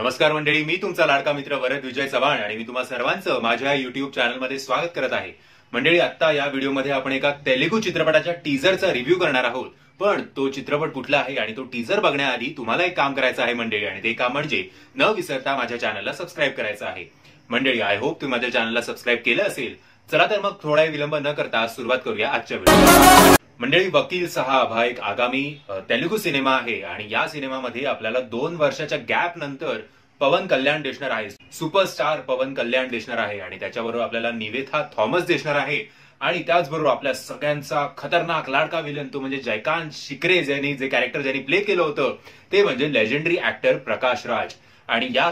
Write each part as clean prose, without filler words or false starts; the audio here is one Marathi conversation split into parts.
नमस्कार मंडळी, मी तुमचा लाडका मित्र वरद विजय चव्हाण आणि मी तुम्हा सर्वांचं माझ्या युट्यूब चॅनलमध्ये स्वागत करत आहे। मंडळी, आता या व्हिडिओमध्ये आपण एका तेलुगू चित्रपटाच्या टीजरचा रिव्ह्यू करणार आहोत। पण तो चित्रपट कुठला आहे आणि तो टीजर बघण्याआधी तुम्हाला एक काम करायचं आहे मंडळी, आणि ते काम म्हणजे न विसरता माझ्या चॅनलला सबस्क्राईब करायचं आहे। मंडळी, आय होप तुम्ही माझ्या चॅनलला सबस्क्राईब केलं असेल। चला तर मग थोडा विलंब न करता सुरुवात करूया आजच्या व्हिडिओला। मंडळी, वकील साहब हा एक आगामी तेलुगू सिनेमा आहे आणि या सिनेमामध्ये आपल्याला 2 वर्षाच्या गॅप नंतर पवन कल्याण दिसणार आहे। सुपरस्टार पवन कल्याण दिसणार आहे आणि त्याच्याबरोबर आपल्याला निवेथा थॉमस दिसणार आहे आणि त्याचबरोबर आपल्या सगळ्यांचा खतरनाक लाडका विलन तो म्हणजे जयकांत शिकरे ज्यांनी जे कॅरेक्टर ज्यांनी प्ले केलं होतं ते म्हणजे लेजेंडरी ऍक्टर प्रकाश राज। आणि या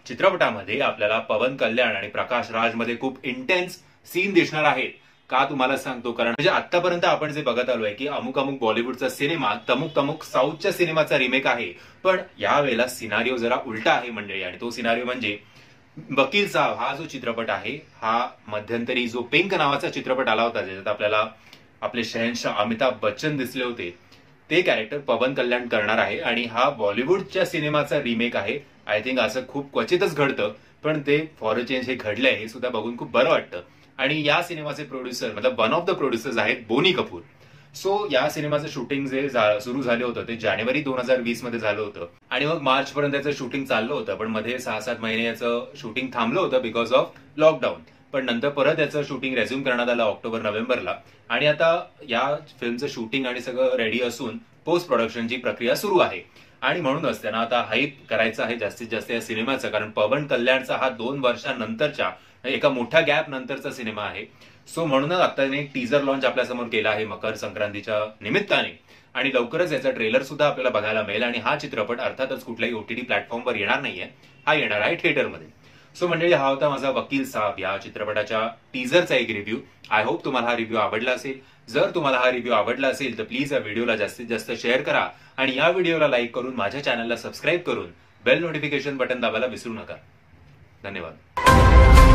चित्रपटामध्ये आपल्याला पवन कल्याण आणि प्रकाश राज मध्ये खूप इंटेन्स सीन दिसणार आहेत। का तुम्हाला सांगतो, कारण म्हणजे आतापर्यंत आपण जे बघत आलोय की अमुक बॉलिवूडचा सिनेमा तमुक साऊथच्या सिनेमाचा रिमेक आहे, पण यावेळेला सिनारिओ जरा उलटा आहे मंडळी। आणि तो सिनारिओ म्हणजे वकील साहब हा जो चित्रपट आहे, हा मध्यंतरी जो पिंक नावाचा चित्रपट आला होता ज्याच्यात आपल्याला आपले शहनशाह अमिताभ बच्चन दिसले होते, ते कॅरेक्टर पवन कल्याण करणार आहे आणि हा बॉलिवूडच्या सिनेमाचा रिमेक आहे। आय थिंक असं खूप क्वचितच घडतं, पण ते फॉर अ चेंज हे घडलंय हे सुद्धा बघून खूप बरं वाटतं। आणि या सिनेमाचे प्रोड्युसर मतलब वन ऑफ द प्रोड्युसर्स आहेत बोनी कपूर। सो या सिनेमाचं शूटिंग जे सुरू झालं होतं ते जानेवारी 2020 मध्ये झालं होतं आणि मग मार्च पर्यंत त्याचं शूटिंग चाललं होतं, पण मध्ये 6-7 महिने याचं शूटिंग थांबलं होतं बिकॉज ऑफ लॉकडाऊन। पण नंतर परत याचं शूटिंग रेझ्युम करण्यात आलं ऑक्टोबर-नोव्हेंबरला आणि आता या फिल्मचं शूटिंग आणि सगळं रेडी असून पोस्ट प्रोडक्शनची प्रक्रिया सुरू आहे। आणि म्हणूनच त्यांना आता हाईप करायचं आहे जास्तीत जास्त या सिनेमाचं, कारण पवन कल्याणचा हा 2 वर्षांनंतरच्या एका मोठ्या गॅप नंतरचा सिनेमा आहे। सो म्हणूनच आता त्याने एक टीजर लॉन्च आपल्यासमोर केला आहे मकर संक्रांतीच्या निमित्ताने आणि लवकरच याचा ट्रेलर सुद्धा आपल्याला बघायला मिळेल। आणि हा चित्रपट अर्थातच कुठल्याही ओटीटी प्लॅटफॉर्मवर येणार नाहीये, हा येणार आहे थिएटरमध्ये। सो मंडळी, हा होता माझा वकील साहब या चित्रपटाच्या टीजरचा एक रिव्ह्यू। आय होप तुम्हाला हा रिव्ह्यू आवडला असेल। जर तुम्हाला हा रिव्ह्यू आवडला असेल तर प्लीज या व्हिडिओला जास्तीत जास्त शेअर करा आणि या व्हिडिओला लाईक करून माझ्या चॅनलला सबस्क्राईब करून बेल नोटिफिकेशन बटन दाबायला विसरू नका। धन्यवाद।